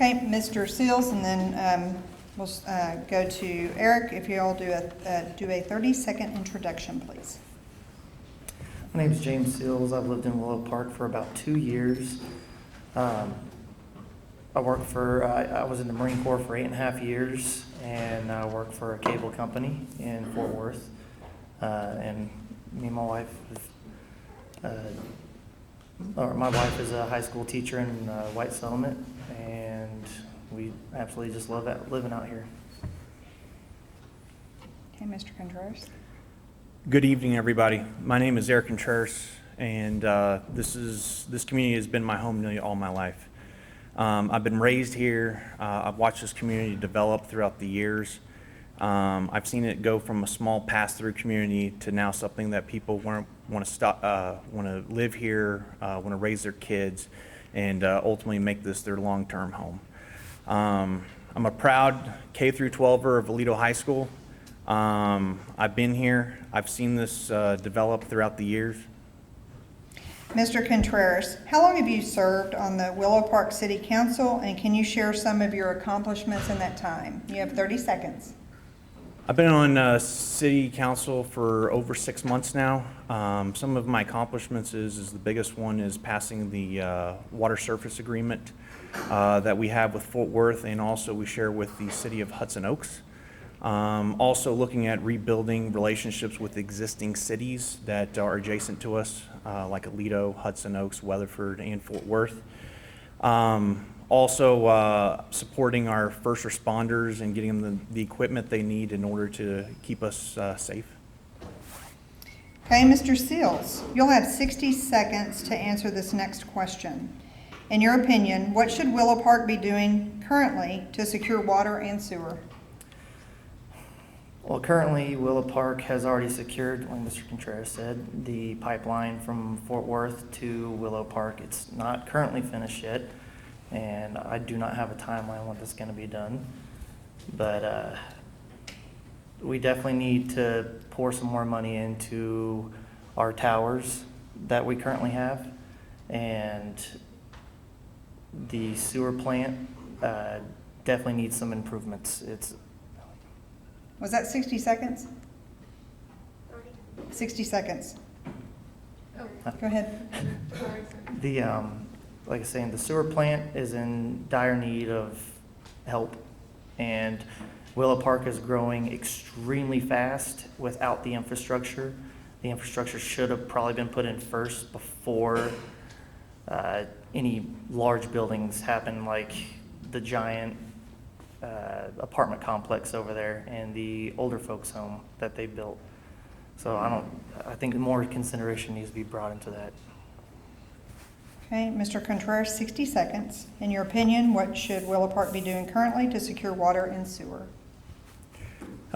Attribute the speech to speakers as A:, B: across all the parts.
A: Okay, Mr. Seals, and then we'll go to Eric. If you all do a 30-second introduction, please.
B: My name is James Seals. I've lived in Willow Park for about 2 years. I was in the Marine Corps for 8.5 years, and I work for a cable company in Fort Worth. And me and my wife, my wife is a high school teacher in White Settlement, and we absolutely just love living out here.
A: Okay, Mr. Contreras.
C: Good evening, everybody. My name is Eric Contreras, and this community has been my home nearly all my life. I've been raised here. I've watched this community develop throughout the years. I've seen it go from a small pass-through community to now something that people want to live here, want to raise their kids, and ultimately make this their long-term home. I'm a proud K through 12er of Aledo High School. I've been here. I've seen this develop throughout the years.
A: Mr. Contreras, how long have you served on the Willow Park City Council, and can you share some of your accomplishments in that time? You have 30 seconds.
C: I've been on city council for over 6 months now. Some of my accomplishments is the biggest one is passing the water surface agreement that we have with Fort Worth, and also we share with the city of Hudson Oaks. Also looking at rebuilding relationships with existing cities that are adjacent to us, like Aledo, Hudson Oaks, Weatherford, and Fort Worth. Also supporting our first responders and getting them the equipment they need in order to keep us safe.
A: Okay, Mr. Seals, you'll have 60 seconds to answer this next question. In your opinion, what should Willow Park be doing currently to secure water and sewer?
B: Well, currently, Willow Park has already secured, like Mr. Contreras said, the pipeline from Fort Worth to Willow Park. It's not currently finished yet, and I do not have a timeline when this is going to be done. But we definitely need to pour some more money into our towers that we currently have, and the sewer plant definitely needs some improvements.
A: Was that 60 seconds? 60 seconds.
D: Oh.
A: Go ahead.
B: The like I was saying, the sewer plant is in dire need of help, and Willow Park is growing extremely fast without the infrastructure. The infrastructure should have probably been put in first before any large buildings happen, like the giant apartment complex over there and the older folks home that they built. So I think more consideration needs to be brought into that.
A: Okay, Mr. Contreras, 60 seconds. In your opinion, what should Willow Park be doing currently to secure water and sewer?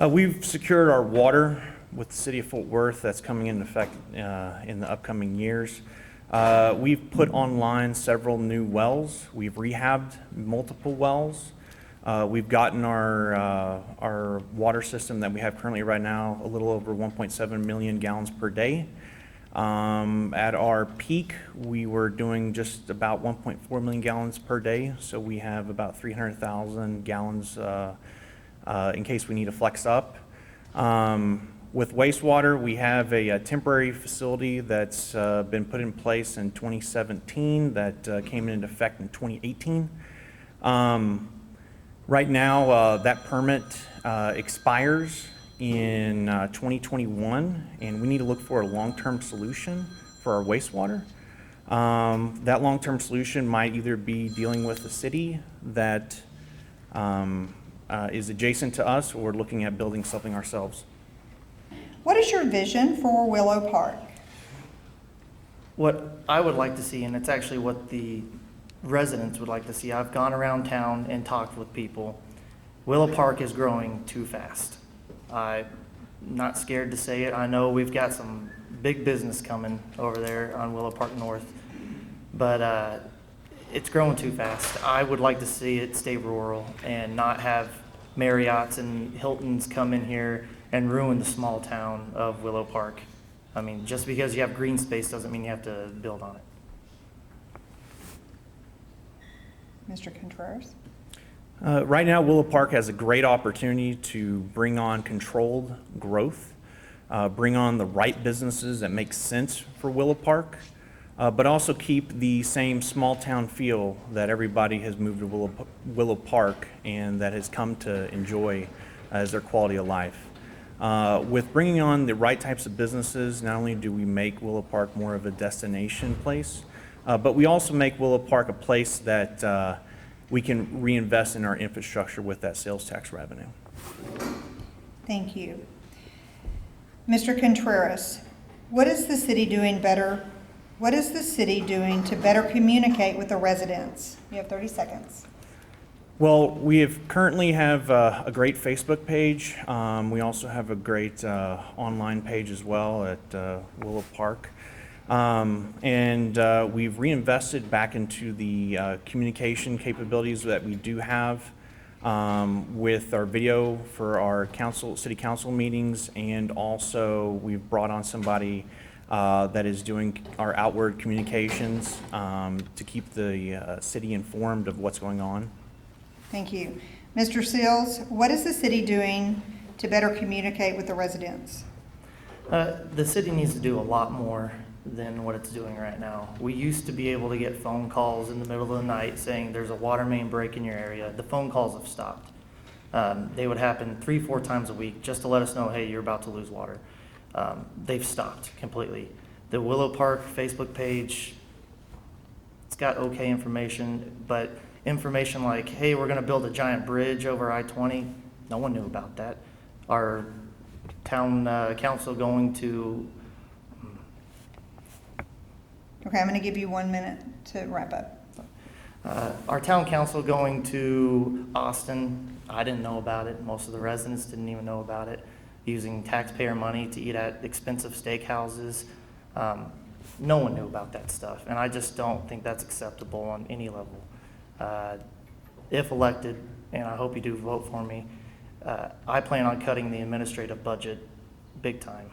C: We've secured our water with the city of Fort Worth. That's coming into effect in the upcoming years. We've put online several new wells. We've rehabbed multiple wells. We've gotten our water system that we have currently right now a little over 1.7 million gallons per day. At our peak, we were doing just about 1.4 million gallons per day, so we have about 300,000 gallons in case we need to flex up. With wastewater, we have a temporary facility that's been put in place in 2017 that came into effect in 2018. Right now, that permit expires in 2021, and we need to look for a long-term solution for our wastewater. That long-term solution might either be dealing with a city that is adjacent to us, or looking at building something ourselves.
A: What is your vision for Willow Park?
B: What I would like to see, and it's actually what the residents would like to see, I've gone around town and talked with people. Willow Park is growing too fast. I'm not scared to say it. I know we've got some big business coming over there on Willow Park North, but it's growing too fast. I would like to see it stay rural and not have Marriotts and Hiltons come in here and ruin the small town of Willow Park. I mean, just because you have green space doesn't mean you have to build on it.
A: Mr. Contreras?
C: Right now, Willow Park has a great opportunity to bring on controlled growth, bring on the right businesses that make sense for Willow Park, but also keep the same small town feel that everybody has moved to Willow Park and that has come to enjoy as their quality of life. With bringing on the right types of businesses, not only do we make Willow Park more of a destination place, but we also make Willow Park a place that we can reinvest in our infrastructure with that sales tax revenue.
A: Thank you. Mr. Contreras, what is the city doing better? What is the city doing to better communicate with the residents? You have 30 seconds.
C: Well, we currently have a great Facebook page. We also have a great online page as well at Willow Park. We've reinvested back into the communication capabilities that we do have with our video for our city council meetings, and also we've brought on somebody that is doing our outward communications to keep the city informed of what's going on.
A: Thank you. Mr. Seals, what is the city doing to better communicate with the residents?
B: The city needs to do a lot more than what it's doing right now. We used to be able to get phone calls in the middle of the night saying there's a water main break in your area. The phone calls have stopped. They would happen 3-4 times a week just to let us know, hey, you're about to lose water. They've stopped completely. The Willow Park Facebook page, it's got okay information, but information like, hey, we're gonna build a giant bridge over I-20, no one knew about that. Our town council going to
A: Okay, I'm going to give you 1 minute to wrap up.
B: our town council going to Austin, I didn't know about it. Most of the residents didn't even know about it. Using taxpayer money to eat at expensive steakhouses. No one knew about that stuff, and I just don't think that's acceptable on any level. If elected, and I hope you do vote for me, I plan on cutting the administrative budget big time.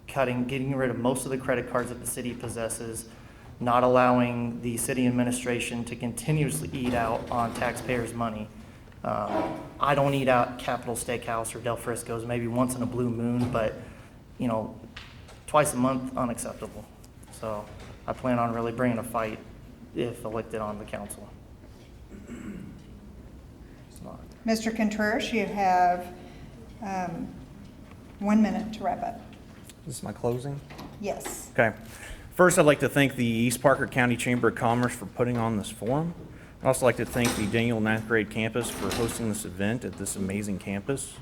B: Getting rid of most of the credit cards that the city possesses, not allowing the city administration to continuously eat out on taxpayers' money. I don't eat out at Capitol Steakhouse or Del Frisco's, maybe once in a blue moon, but twice a month, unacceptable. So I plan on really bringing a fight if elected on the council.
A: Mr. Contreras, you have 1 minute to wrap up.
C: This is my closing?
A: Yes.
C: Okay. First, I'd like to thank the East Parker County Chamber of Commerce for putting on this forum. I'd also like to thank the Daniel 9th grade campus for hosting this event at this amazing campus.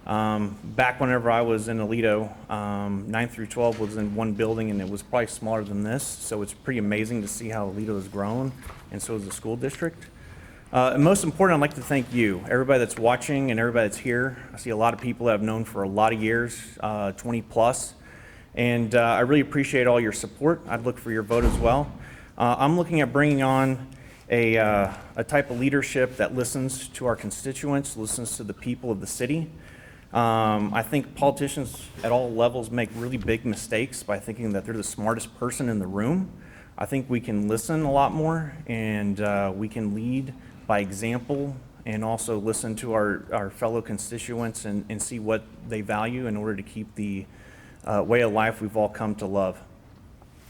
C: Back whenever I was in Aledo, 9th through 12 was in one building, and it was probably smaller than this, so it's pretty amazing to see how Aledo has grown, and so has the school district. And most important, I'd like to thank you, everybody that's watching and everybody that's here. I see a lot of people that I've known for a lot of years, 20 plus. And I really appreciate all your support. I'd look for your vote as well. I'm looking at bringing on a type of leadership that listens to our constituents, listens to the people of the city. I think politicians at all levels make really big mistakes by thinking that they're the smartest person in the room. I think we can listen a lot more, and we can lead by example, and also listen to our fellow constituents and see what they value in order to keep the way of life we've all come to love.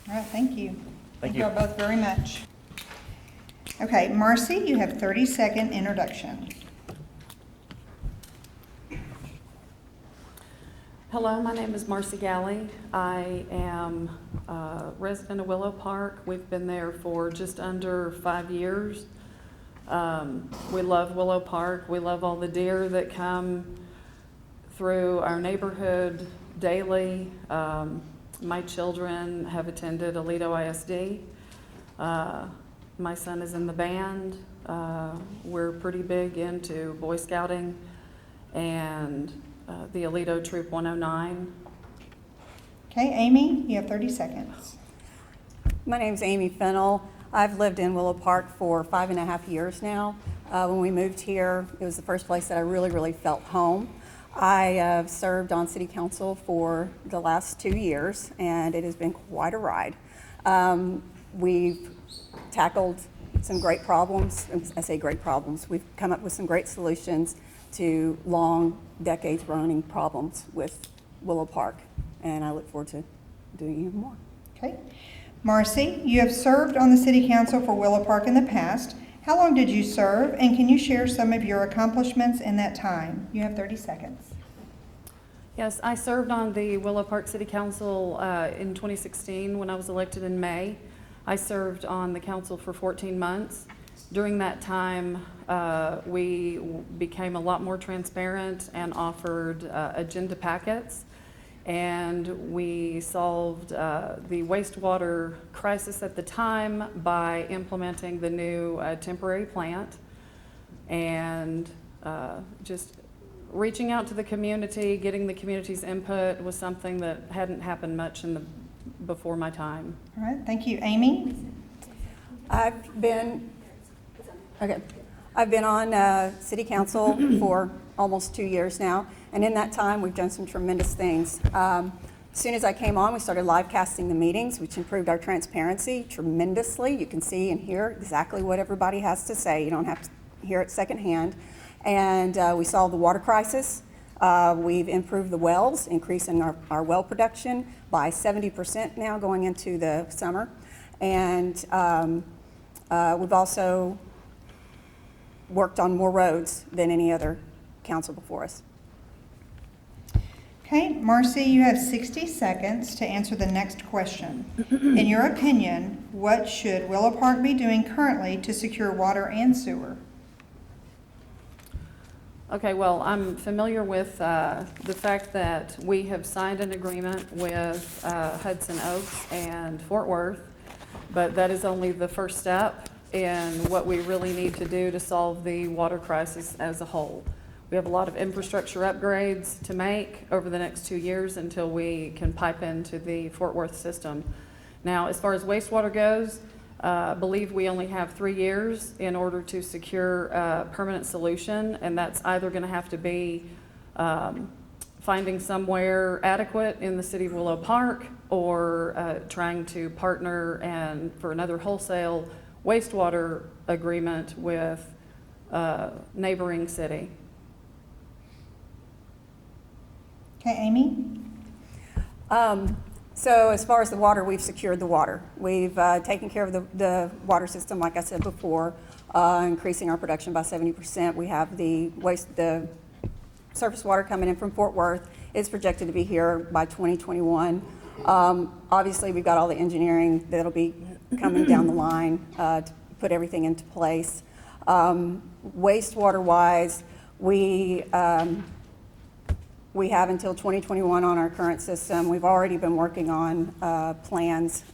A: All right, thank you.
C: Thank you.
A: Thank you all both very much. Okay, Marcy, you have 30-second introduction.
D: Hello, my name is Marcy Galley. I am a resident of Willow Park. We've been there for just under 5 years. We love Willow Park. We love all the deer that come through our neighborhood daily. My children have attended Aledo ISD. My son is in the band. We're pretty big into Boy Scouting and the Aledo Troop 109.
A: Okay, Amy, you have 30 seconds.
E: My name's Amy Fennell. I've lived in Willow Park for 5.5 years now. When we moved here, it was the first place that I really felt home. I served on city council for the last 2 years, and it has been quite a ride. We've tackled some great problems. I say great problems. We've come up with some great solutions to long, decades-running problems with Willow Park, and I look forward to doing even more.
A: Okay. Marcy, you have served on the City Council for Willow Park in the past. How long did you serve, and can you share some of your accomplishments in that time? You have 30 seconds.
D: Yes, I served on the Willow Park City Council in 2016 when I was elected in May. I served on the council for 14 months. During that time, we became a lot more transparent and offered agenda packets. And we solved the wastewater crisis at the time by implementing the new temporary plant. And just reaching out to the community, getting the community's input was something that hadn't happened much before my time.
A: All right, thank you. Amy?
E: I've been on City Council for almost 2 years now, and in that time, we've done some tremendous things. As soon as I came on, we started live casting the meetings, which improved our transparency tremendously. You can see and hear exactly what everybody has to say. You don't have to hear it secondhand. And we solved the water crisis. We've improved the wells, increasing our well production by 70% now going into the summer. And we've also worked on more roads than any other council before us.
A: Okay, Marcy, you have 60 seconds to answer the next question. In your opinion, what should Willow Park be doing currently to secure water and sewer?
D: Okay, well, I'm familiar with the fact that we have signed an agreement with Hudson Oaks and Fort Worth, but that is only the first step in what we really need to do to solve the water crisis as a whole. We have a lot of infrastructure upgrades to make over the next 2 years until we can pipe into the Fort Worth system. Now, as far as wastewater goes, I believe we only have 3 years in order to secure a permanent solution, and that's either going to have to be finding somewhere adequate in the city of Willow Park or trying to partner and for another wholesale wastewater agreement with a neighboring city.
A: Okay, Amy?
E: So as far as the water, we've secured the water. We've taken care of the water system, like I said before, increasing our production by 70%. We have the surface water coming in from Fort Worth. It's projected to be here by 2021. Obviously, we've got all the engineering that'll be coming down the line to put everything into place. Wastewater-wise, we have until 2021 on our current system. We've already been working on plans,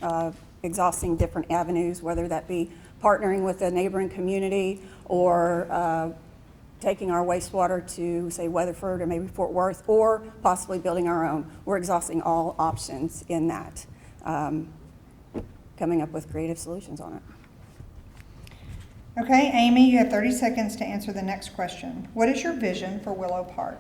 E: exhausting different avenues, whether that be partnering with a neighboring community or taking our wastewater to, say, Weatherford or maybe Fort Worth, or possibly building our own. We're exhausting all options in that, coming up with creative solutions on it.
A: Okay, Amy, you have 30 seconds to answer the next question. What is your vision for Willow Park?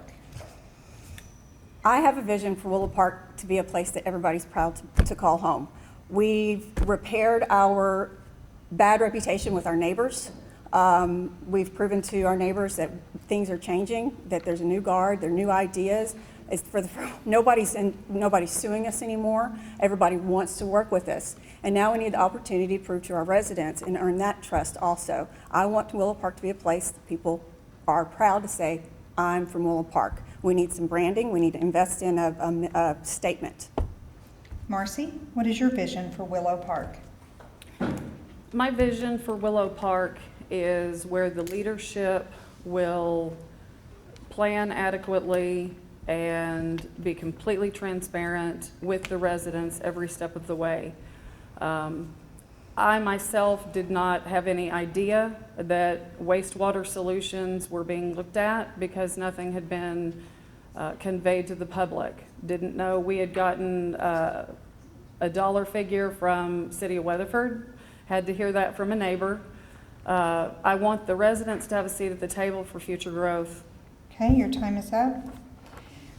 E: I have a vision for Willow Park to be a place that everybody's proud to call home. We've repaired our bad reputation with our neighbors. We've proven to our neighbors that things are changing, that there's a new guard, there are new ideas. Nobody's suing us anymore. Everybody wants to work with us. And now we need the opportunity to prove to our residents and earn that trust also. I want Willow Park to be a place that people are proud to say, I'm from Willow Park. We need some branding. We need to invest in a statement.
A: Marcy, what is your vision for Willow Park?
D: My vision for Willow Park is where the leadership will plan adequately and be completely transparent with the residents every step of the way. I myself did not have any idea that wastewater solutions were being looked at because nothing had been conveyed to the public. Didn't know we had gotten a dollar figure from City of Weatherford. Had to hear that from a neighbor. I want the residents to have a seat at the table for future growth.
A: Okay, your time is up.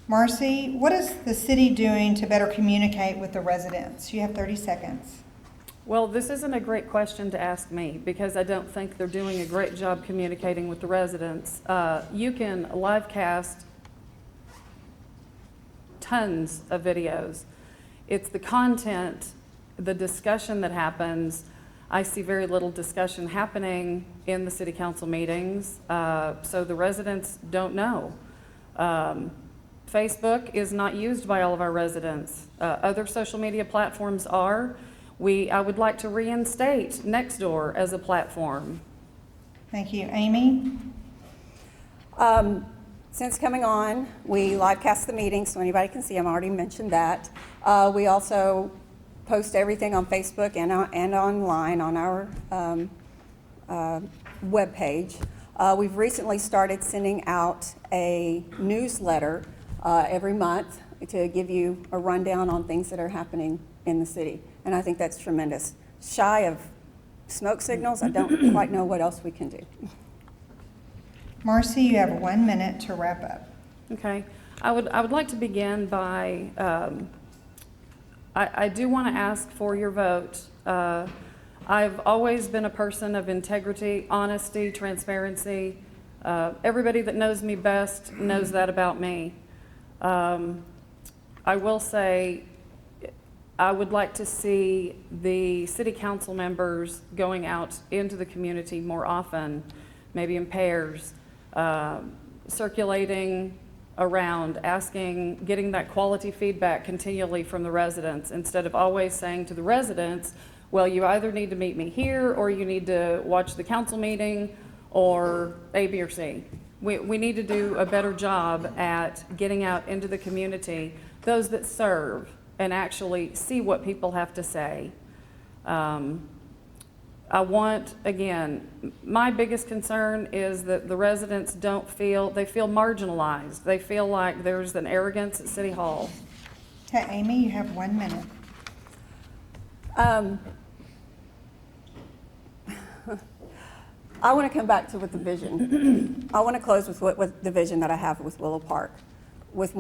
A: Marcy, what is the city doing to better communicate with the residents? You have 30 seconds.
D: Well, this isn't a great question to ask me because I don't think they're doing a great job communicating with the residents. You can live cast tons of videos. It's the content, the discussion that happens. I see very little discussion happening in the city council meetings, so the residents don't know. Facebook is not used by all of our residents. Other social media platforms are. I would like to reinstate Nextdoor as a platform.
A: Thank you. Amy?
E: Since coming on, we live cast the meetings so anybody can see them. I already mentioned that. We also post everything on Facebook and online on our webpage. We've recently started sending out a newsletter every month to give you a rundown on things that are happening in the city. And I think that's tremendous. Shy of smoke signals, I don't quite know what else we can do.
A: Marcy, you have 1 minute to wrap up.
D: Okay, I would like to begin by, I do want to ask for your vote. I've always been a person of integrity, honesty, transparency. Everybody that knows me best knows that about me. I will say, I would like to see the city council members going out into the community more often, maybe in pairs, circulating around, asking, getting that quality feedback continually from the residents, instead of always saying to the residents, well, you either need to meet me here, or you need to watch the council meeting, or A, B, or C. We need to do a better job at getting out into the community, those that serve, and actually see what people have to say. I want, again, my biggest concern is that the residents they feel marginalized. They feel like there's an arrogance at City Hall.
A: Okay, Amy, you have 1 minute.
E: I want to come back to with the vision. I want to close with the vision that I have with Willow Park, with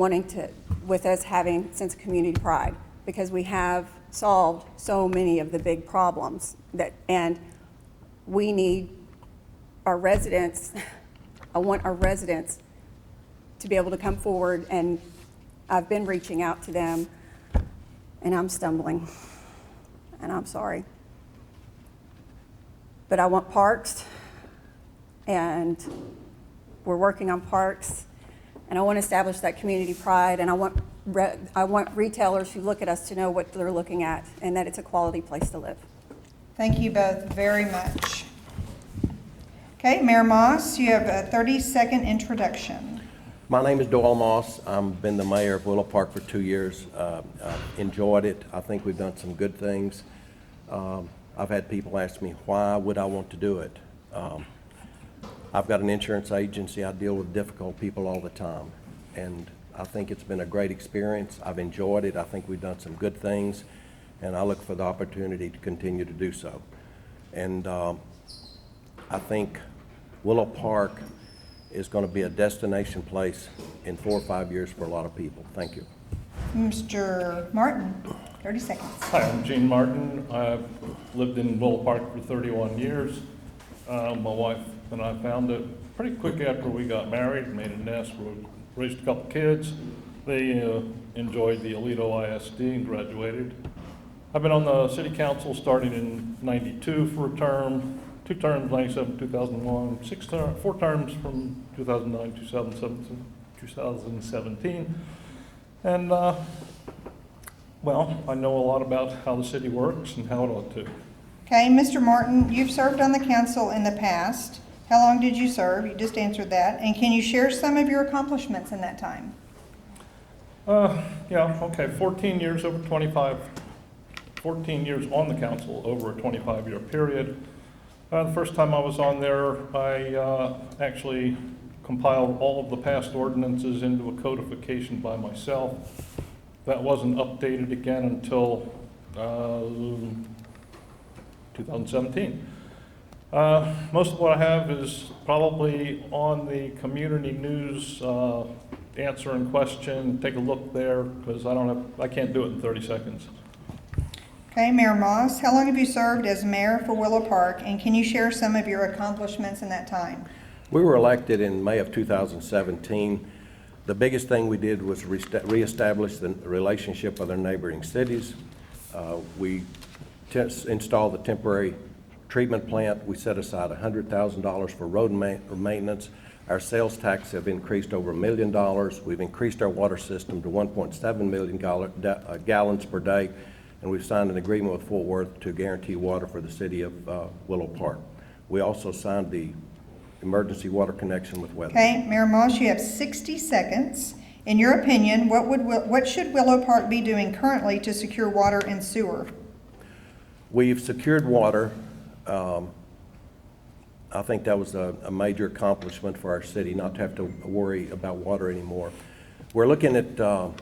E: us having a sense of community pride, because we have solved so many of the big problems and we need our residents. I want our residents to be able to come forward, and I've been reaching out to them, and I'm stumbling, and I'm sorry. But I want parks, and we're working on parks, and I want to establish that community pride, and I want retailers who look at us to know what they're looking at and that it's a quality place to live.
A: Thank you both very much. Okay, Mayor Moss, you have a 30-second introduction.
F: My name is Doyle Moss. I've been the mayor of Willow Park for 2 years. Enjoyed it. I think we've done some good things. I've had people ask me, why would I want to do it? I've got an insurance agency. I deal with difficult people all the time. And I think it's been a great experience. I've enjoyed it. I think we've done some good things. And I look for the opportunity to continue to do so. And I think Willow Park is going to be a destination place in 4 or 5 years for a lot of people. Thank you.
A: Mr. Martin, 30 seconds.
G: Hi, I'm Gene Martin. I've lived in Willow Park for 31 years. My wife and I found it pretty quick after we got married, made a nest, raised a couple kids. They enjoyed the Aledo ISD and graduated. I've been on the city council starting in '92 for a term, 2 terms, 97, 2001, 4 terms from 2009 to 2017. And well, I know a lot about how the city works and how it ought to.
A: Okay, Mr. Martin, you've served on the council in the past. How long did you serve? You just answered that. And can you share some of your accomplishments in that time?
G: Yeah, okay, 14 years over 14 years on the council over a 25-year period. The first time I was on there, I actually compiled all of the past ordinances into a codification by myself. That wasn't updated again until 2017. Most of what I have is probably on the community news, answer and question. Take a look there, because I can't do it in 30 seconds.
A: Okay, Mayor Moss, how long have you served as mayor for Willow Park, and can you share some of your accomplishments in that time?
F: We were elected in May of 2017. The biggest thing we did was reestablish the relationship with our neighboring cities. We installed the temporary treatment plant. We set aside $100,000 for road maintenance. Our sales tax have increased over $1 million. We've increased our water system to 1.7 million gallons per day, and we've signed an agreement with Fort Worth to guarantee water for the city of Willow Park. We also signed the emergency water connection with Weather.
A: Okay, Mayor Moss, you have 60 seconds. In your opinion, what should Willow Park be doing currently to secure water and sewer?
F: We've secured water. I think that was a major accomplishment for our city, not to have to worry about water anymore. We're looking at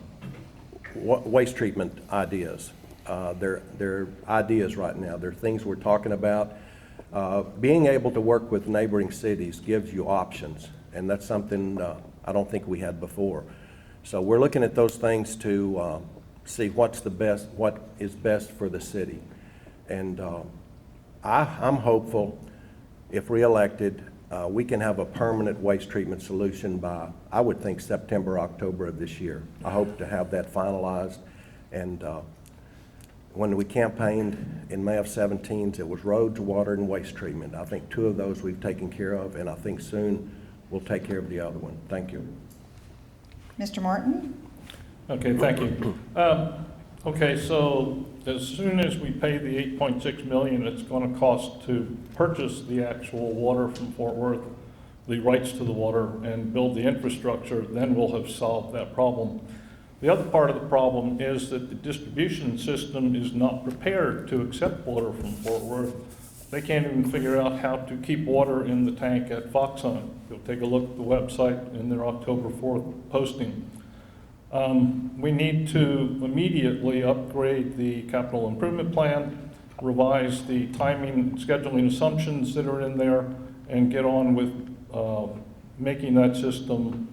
F: waste treatment ideas. They're ideas right now. They're things we're talking about. Being able to work with neighboring cities gives you options, and that's something I don't think we had before. So we're looking at those things to see what is best for the city. And I'm hopeful, if reelected, we can have a permanent waste treatment solution by, I would think, September, October of this year. I hope to have that finalized. And when we campaigned in May of 17, it was roads, water, and waste treatment. I think 2 of those we've taken care of, and I think soon we'll take care of the other one. Thank you.
A: Mr. Martin?
G: Okay, thank you. Okay, so as soon as we pay the $8.6 million it's going to cost to purchase the actual water from Fort Worth, the rights to the water, and build the infrastructure, then we'll have solved that problem. The other part of the problem is that the distribution system is not prepared to accept water from Fort Worth. They can't even figure out how to keep water in the tank at Fox Hunt. You'll take a look at the website in their October 4th posting. We need to immediately upgrade the capital improvement plan, revise the timing and scheduling assumptions that are in there, and get on with making that system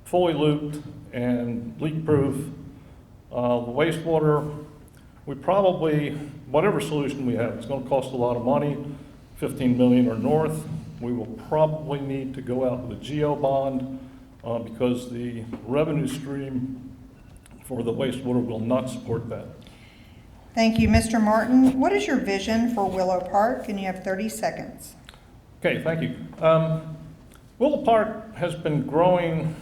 G: fully looped and leak-proof. The wastewater, we probably, whatever solution we have, it's going to cost a lot of money, $15 million or north. We will probably need to go out with a geo bond because the revenue stream for the wastewater will not support that.
A: Thank you. Mr. Martin, what is your vision for Willow Park? And you have 30 seconds.
G: Okay, thank you. Willow Park has been growing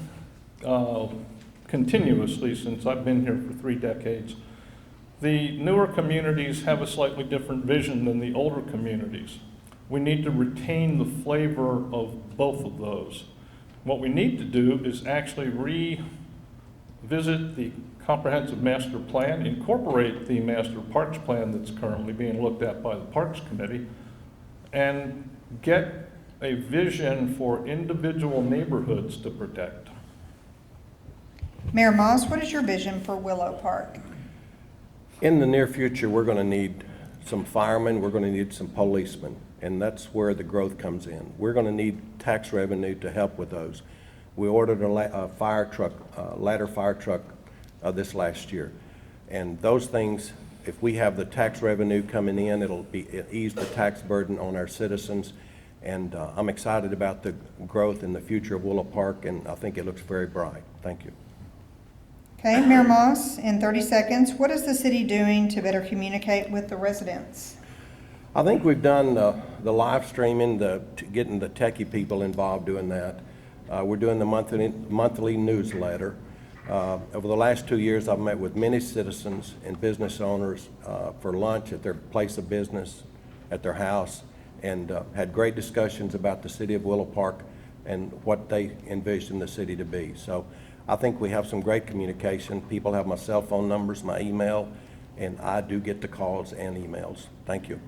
G: continuously since I've been here for 3 decades. The newer communities have a slightly different vision than the older communities. We need to retain the flavor of both of those. What we need to do is actually revisit the comprehensive master plan, incorporate the master parks plan that's currently being looked at by the Parks Committee, and get a vision for individual neighborhoods to protect.
A: Mayor Moss, what is your vision for Willow Park?
F: In the near future, we're going to need some firemen, we're going to need some policemen, and that's where the growth comes in. We're going to need tax revenue to help with those. We ordered a fire truck, ladder fire truck this last year. And those things, if we have the tax revenue coming in, it'll ease the tax burden on our citizens. And I'm excited about the growth and the future of Willow Park, and I think it looks very bright. Thank you.
A: Okay, Mayor Moss, in 30 seconds, what is the city doing to better communicate with the residents?
F: I think we've done the live streaming, getting the techie people involved doing that. We're doing the monthly newsletter. Over the last 2 years, I've met with many citizens and business owners for lunch at their place of business, at their house, and had great discussions about the city of Willow Park and what they envision the city to be. So I think we have some great communication. People have my cell phone numbers, my email, and I do get the calls and emails. Thank you.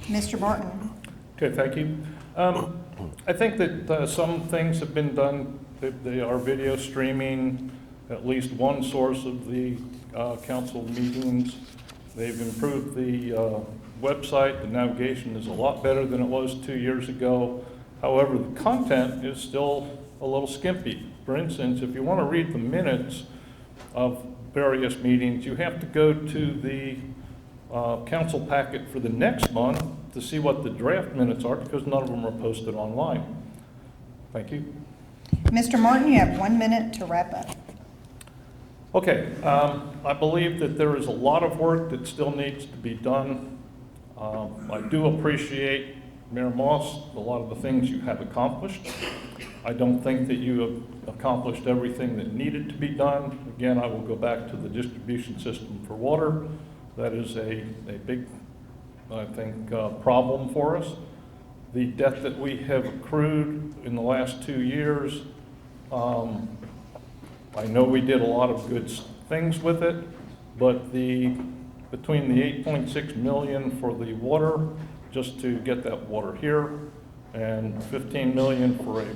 A: Mr. Martin.
G: Okay, thank you. I think that some things have been done. They are video streaming at least one source of the council meetings. They've improved the website. The navigation is a lot better than it was 2 years ago. However, the content is still a little skimpy. For instance, if you want to read the minutes of various meetings, you have to go to the council packet for the next month to see what the draft minutes are, because none of them are posted online. Thank you.
A: Mr. Martin, you have 1 minute to wrap up.
G: Okay, I believe that there is a lot of work that still needs to be done. I do appreciate, Mayor Moss, a lot of the things you have accomplished. I don't think that you have accomplished everything that needed to be done. Again, I will go back to the distribution system for water. That is a big, I think, problem for us. The debt that we have accrued in the last 2 years, I know we did a lot of good things with it, but between the 8.6 million for the water, just to get that water here, and 15 million for a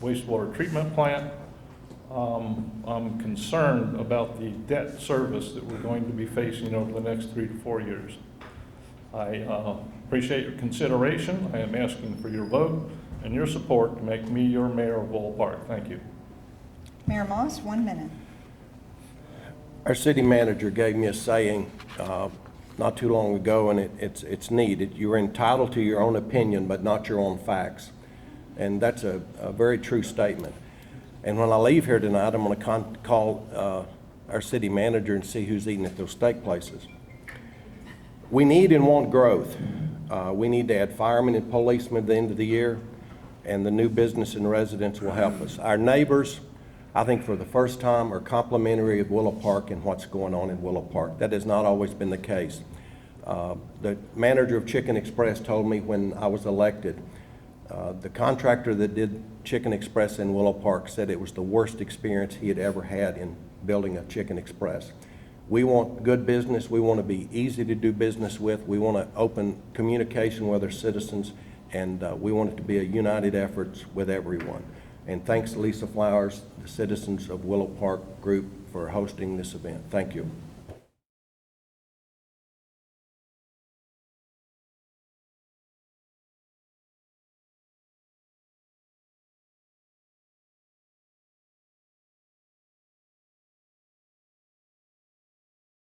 G: wastewater treatment plant, I'm concerned about the debt service that we're going to be facing over the next 3 to 4 years. I appreciate your consideration. I am asking for your vote and your support to make me your mayor of Willow Park. Thank you.
A: Mayor Moss, 1 minute.
F: Our city manager gave me a saying not too long ago, and it's needed. You're entitled to your own opinion, but not your own facts. And that's a very true statement. And when I leave here tonight, I'm going to call our city manager and see who's eating at those steak places. We need and want growth. We need to add firemen and policemen at the end of the year, and the new business and residents will help us. Our neighbors, I think for the first time, are complimentary of Willow Park and what's going on in Willow Park. That has not always been the case. The manager of Chicken Express told me when I was elected, the contractor that did Chicken Express in Willow Park said it was the worst experience he had ever had in building a Chicken Express. We want good business. We want to be easy to do business with. We want to open communication with our citizens, and we want it to be a united effort with everyone. And thanks to Lisa Flowers, the citizens of Willow Park Group, for hosting this event. Thank you.